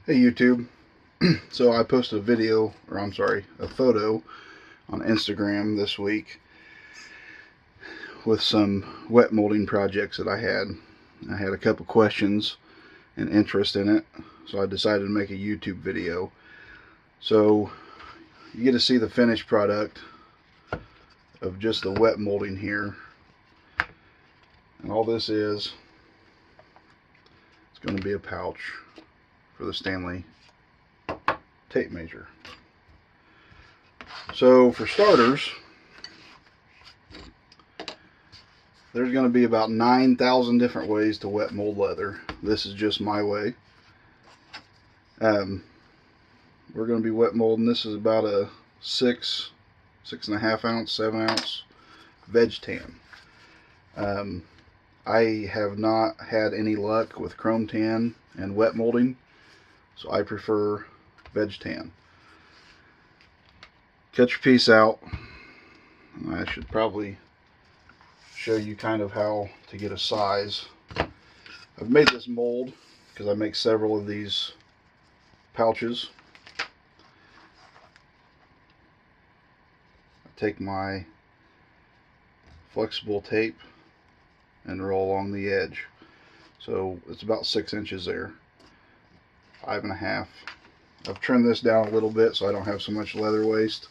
Hey YouTube. So I posted a video, or I'm sorry, a photo on Instagram this week with some wet molding projects that I had. I had a couple questions and interest in it, so I decided to make a YouTube video. So you get to see the finished product of just the wet molding here. And all this is, it's going to be a pouch for the Stanley tape measure. So for starters, there's going to be about 9,000 different ways to wet mold leather. This is just my way. We're going to be wet molding. This is about a 6.5 ounce, 7 ounce veg tan. I have not had any luck with chrome tan and wet molding, so I prefer veg tan. Cut your piece out. I should probably show you kind of how to get a size. I've made this mold because I make several of these pouches. I take my flexible tape and roll along the edge. So it's about 6 inches there. 5.5. I've trimmed this down a little bit so I don't have so much leather waste.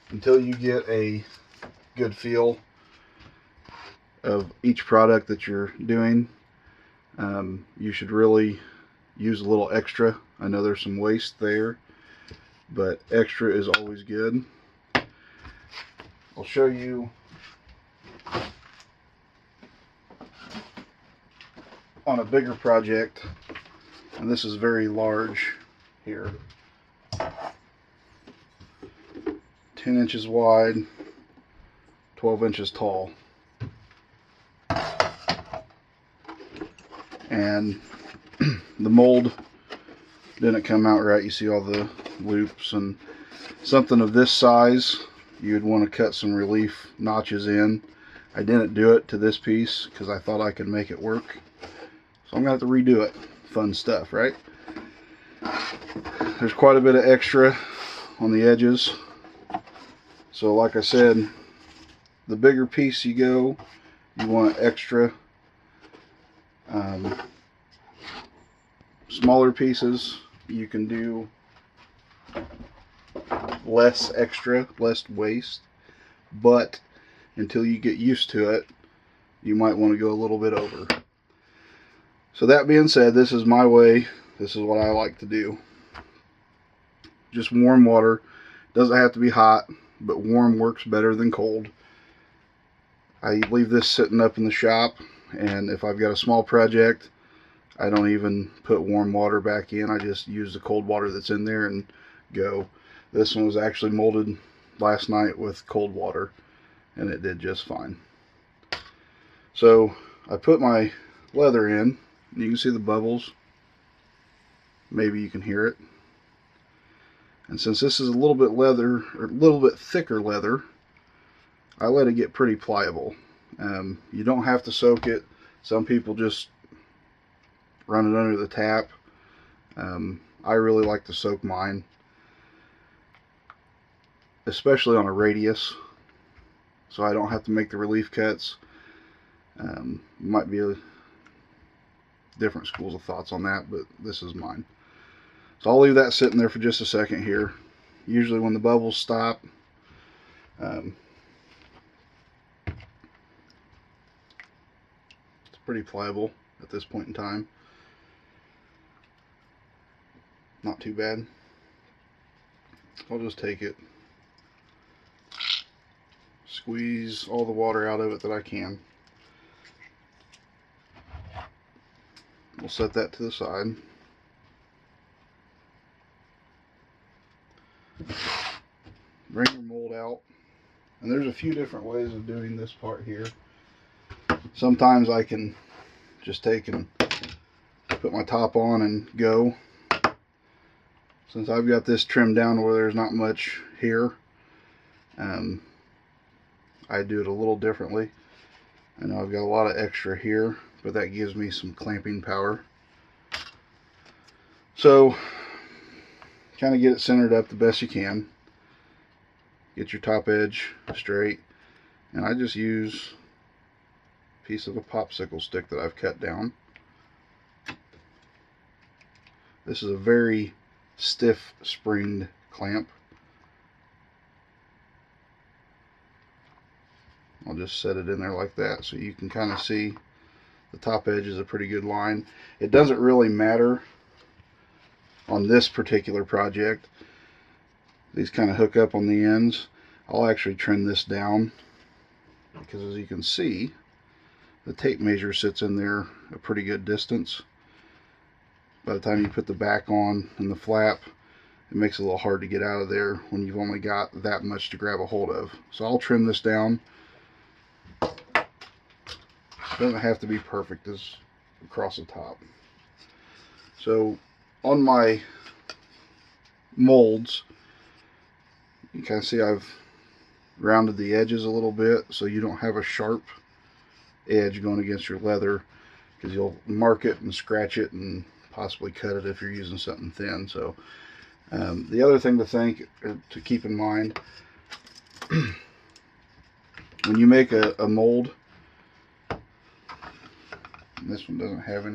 Until you get a good feel of each product that you're doing, you should really use a little extra. I know there's some waste there, but extra is always good. I'll show you on a bigger project, and this is very large here. 10 inches wide, 12 inches tall. And the mold didn't come out right. You see all the loops, and something of this size you'd want to cut some relief notches in. I didn't do it to this piece because I thought I could make it work, so I'm gonna have to redo it. Fun stuff, right? There's quite a bit of extra on the edges, so like I said, the bigger piece you go, you want extra. Smaller pieces, you can do less extra, less waste, but until you get used to it, you might want to go a little bit over. So that being said, this is my way. This is what I like to do. Just warm water. Doesn't have to be hot, but warm works better than cold. I leave this sitting up in the shop, and if I've got a small project, I don't even put warm water back in. I just use the cold water that's in there and go. This one was actually molded last night with cold water, and it did just fine. So I put my leather in. You can see the bubbles. Maybe you can hear it. And since this is a little bit leather, or a little bit thicker leather, I let it get pretty pliable. You don't have to soak it. Some people just run it under the tap. I really like to soak mine, especially on a radius, so I don't have to make the relief cuts. Might be different schools of thoughts on that, but this is mine. So I'll leave that sitting there for just a second here. Usually when the bubbles stop, it's pretty pliable at this point in time. Not too bad. I'll just take it, squeeze all the water out of it that I can. We'll set that to the side. Bring your mold out, and there's a few different ways of doing this part here. Sometimes I can just take and put my top on and go. Since I've got this trimmed down where there's not much here, I do it a little differently. I know I've got a lot of extra here, but that gives me some clamping power. So kind of get it centered up the best you can. Get your top edge straight. And I just use a piece of a popsicle stick that I've cut down. This is a very stiff springed clamp. I'll just set it in there like that so you can kind of see the top edge is a pretty good line. It doesn't really matter on this particular project. These kind of hook up on the ends. I'll actually trim this down because, as you can see, the tape measure sits in there a pretty good distance. By the time you put the back on and the flap, it makes it a little hard to get out of there when you've only got that much to grab a hold of. So I'll trim this down. It doesn't have to be perfect as across the top. So on my molds, you kind of see I've rounded the edges a little bit so you don't have a sharp edge going against your leather, because you'll mark it and scratch it and possibly cut it if you're using something thin. So the other thing to keep in mind when you make a mold, and this one doesn't have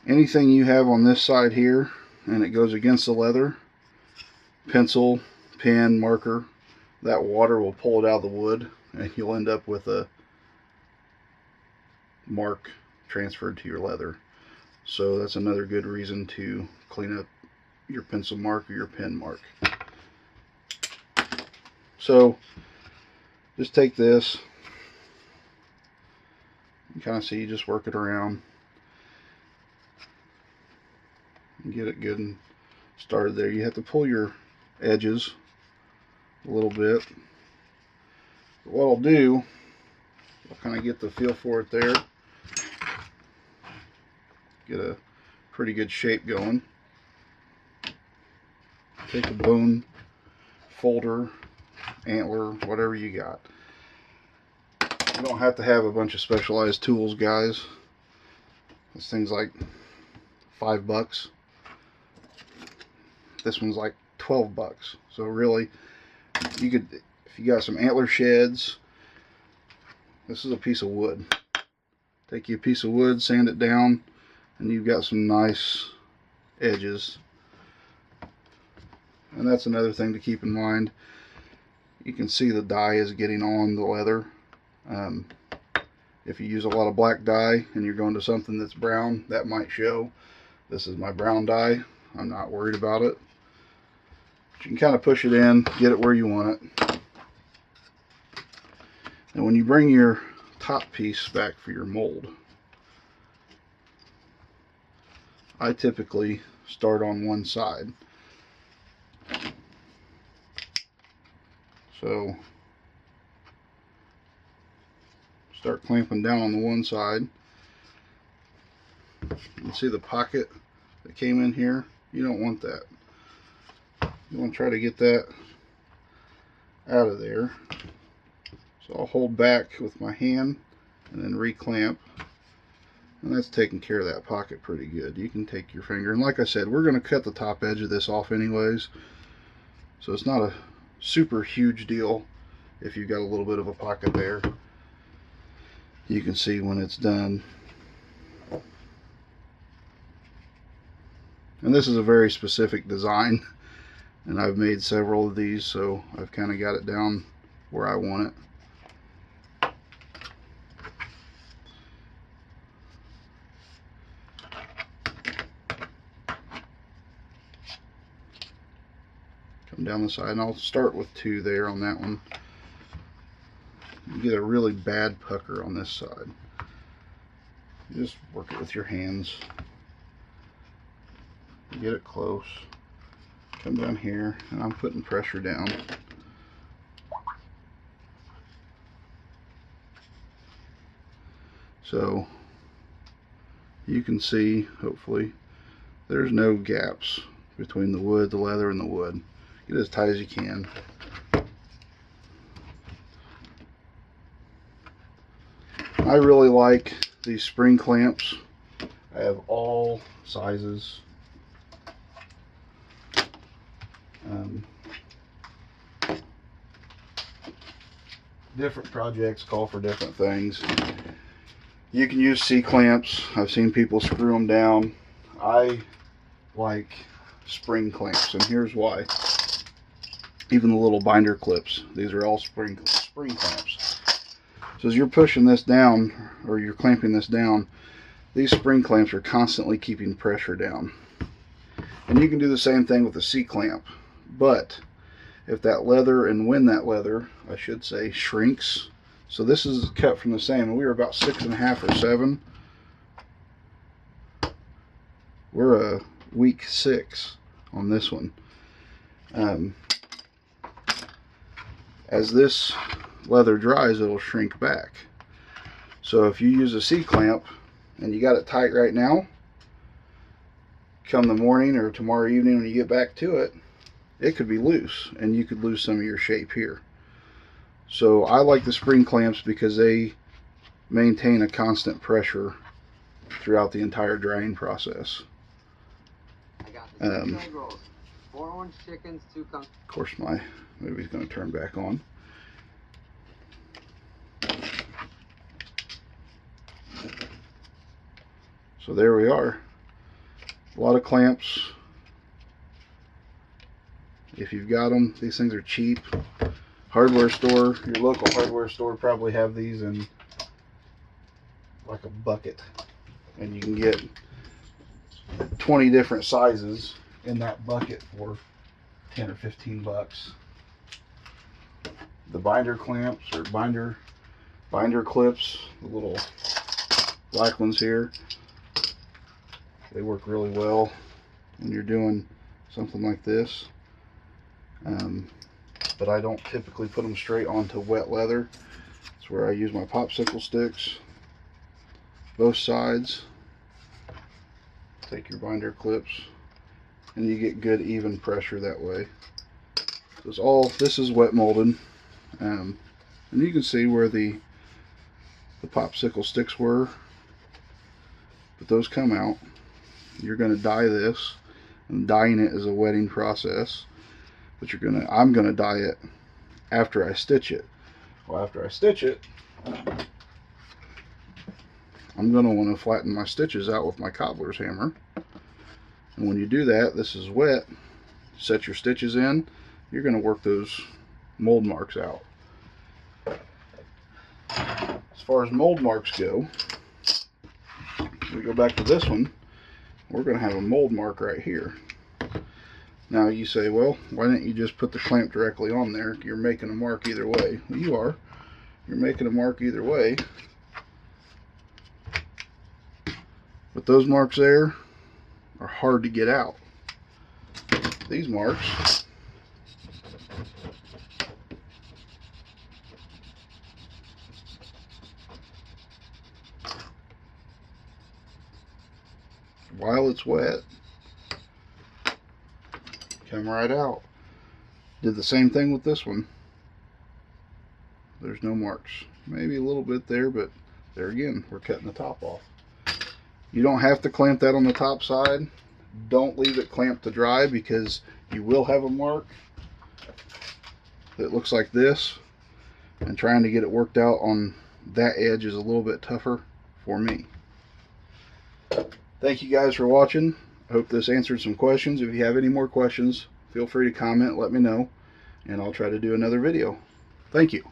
anything you have on this side here and it goes against the leather, pencil, pen, marker, that water will pull it out of the wood and you'll end up with a mark transferred to your leather. So that's another good reason to clean up your pencil mark or your pen mark. So just take this, you kind of see, you just work it around and get it good and started there. You have to pull your edges a little bit. But what I'll do, I'll kind of get the feel for it there, get a pretty good shape going. Take a bone folder, antler, whatever you got. You don't have to have a bunch of specialized tools, guys. This thing's like $5. This one's like $12. So really, you could, if you got some antler sheds, this is a piece of wood. Take you a piece of wood, sand it down, and you've got some nice edges. And that's another thing to keep in mind. You can see the dye is getting on the leather. If you use a lot of black dye and you're going to something that's brown, that might show. This is my brown dye. I'm not worried about it. But you can kind of push it in, get it where you want it. And when you bring your top piece back for your mold, I typically start on one side. So start clamping down on the one side. You see the pocket that came in here? You don't want that. You want to try to get that out of there. So I'll hold back with my hand and then reclamp. And that's taking care of that pocket pretty good. You can take your finger, and like I said, we're going to cut the top edge of this off anyways. So it's not a super huge deal if you've got a little bit of a pocket there. You can see when it's done. And this is a very specific design, and I've made several of these, so I've kind of got it down where I want it. Come down the side, and I'll start with 2 there on that one. You get a really bad pucker on this side. You just work it with your hands. Get it close. Come down here, and I'm putting pressure down. So you can see, hopefully, there's no gaps between the wood, the leather, and the wood. Get as tight as you can. I really like these spring clamps. I have all sizes. Different projects call for different things. You can use C-clamps. I've seen people screw them down. I like spring clamps, and here's why. Even the little binder clips, these are all spring clamps. So as you're pushing this down, or you're clamping this down, these spring clamps are constantly keeping pressure down. And you can do the same thing with a C-clamp, but if that leather, and when that leather, I should say, shrinks, so this is cut from the same, and we were about 6.5 or 7. We're a week 6 on this one. As this leather dries, it'll shrink back. So if you use a C-clamp and you got it tight right now, come the morning or tomorrow evening when you get back to it, it could be loose and you could lose some of your shape here. So I like the spring clamps because they maintain a constant pressure throughout the entire drying process. I got the 2 egg rolls, 4 orange chickens, 2 Of course my movie's going to turn back on. So there we are. A lot of clamps. If you've got them, these things are cheap. Hardware store, your local hardware store probably have these in like a bucket, and you can get 20 different sizes in that bucket for 10 or 15 bucks. The binder clamps or binder clips, the little black ones here, they work really well when you're doing something like this. But I don't typically put them straight onto wet leather. It's where I use my popsicle sticks, both sides. Take your binder clips, and you get good even pressure that way. So this is wet molded, and you can see where the popsicle sticks were, but those come out. You're going to dye this, and dyeing it is a wetting process. But I'm gonna dye it after I stitch it. Well, after I stitch it, I'm gonna want to flatten my stitches out with my cobbler's hammer. And when you do that, this is wet. Set your stitches in. You're gonna work those mold marks out. As far as mold marks go, we go back to this one. We're gonna have a mold mark right here. Now you say, well, why didn't you just put the clamp directly on there? You're making a mark either way. Well, you are. You're making a mark either way. But those marks there are hard to get out. These marks, while it's wet, come right out. Did the same thing with this one. There's no marks. Maybe a little bit there, but there again, we're cutting the top off. You don't have to clamp that on the top side. Don't leave it clamped to dry, because you will have a mark that looks like this, and trying to get it worked out on that edge is a little bit tougher for me. Thank you guys for watching. I hope this answered some questions. If you have any more questions, feel free to comment, let me know, and I'll try to do another video. Thank you.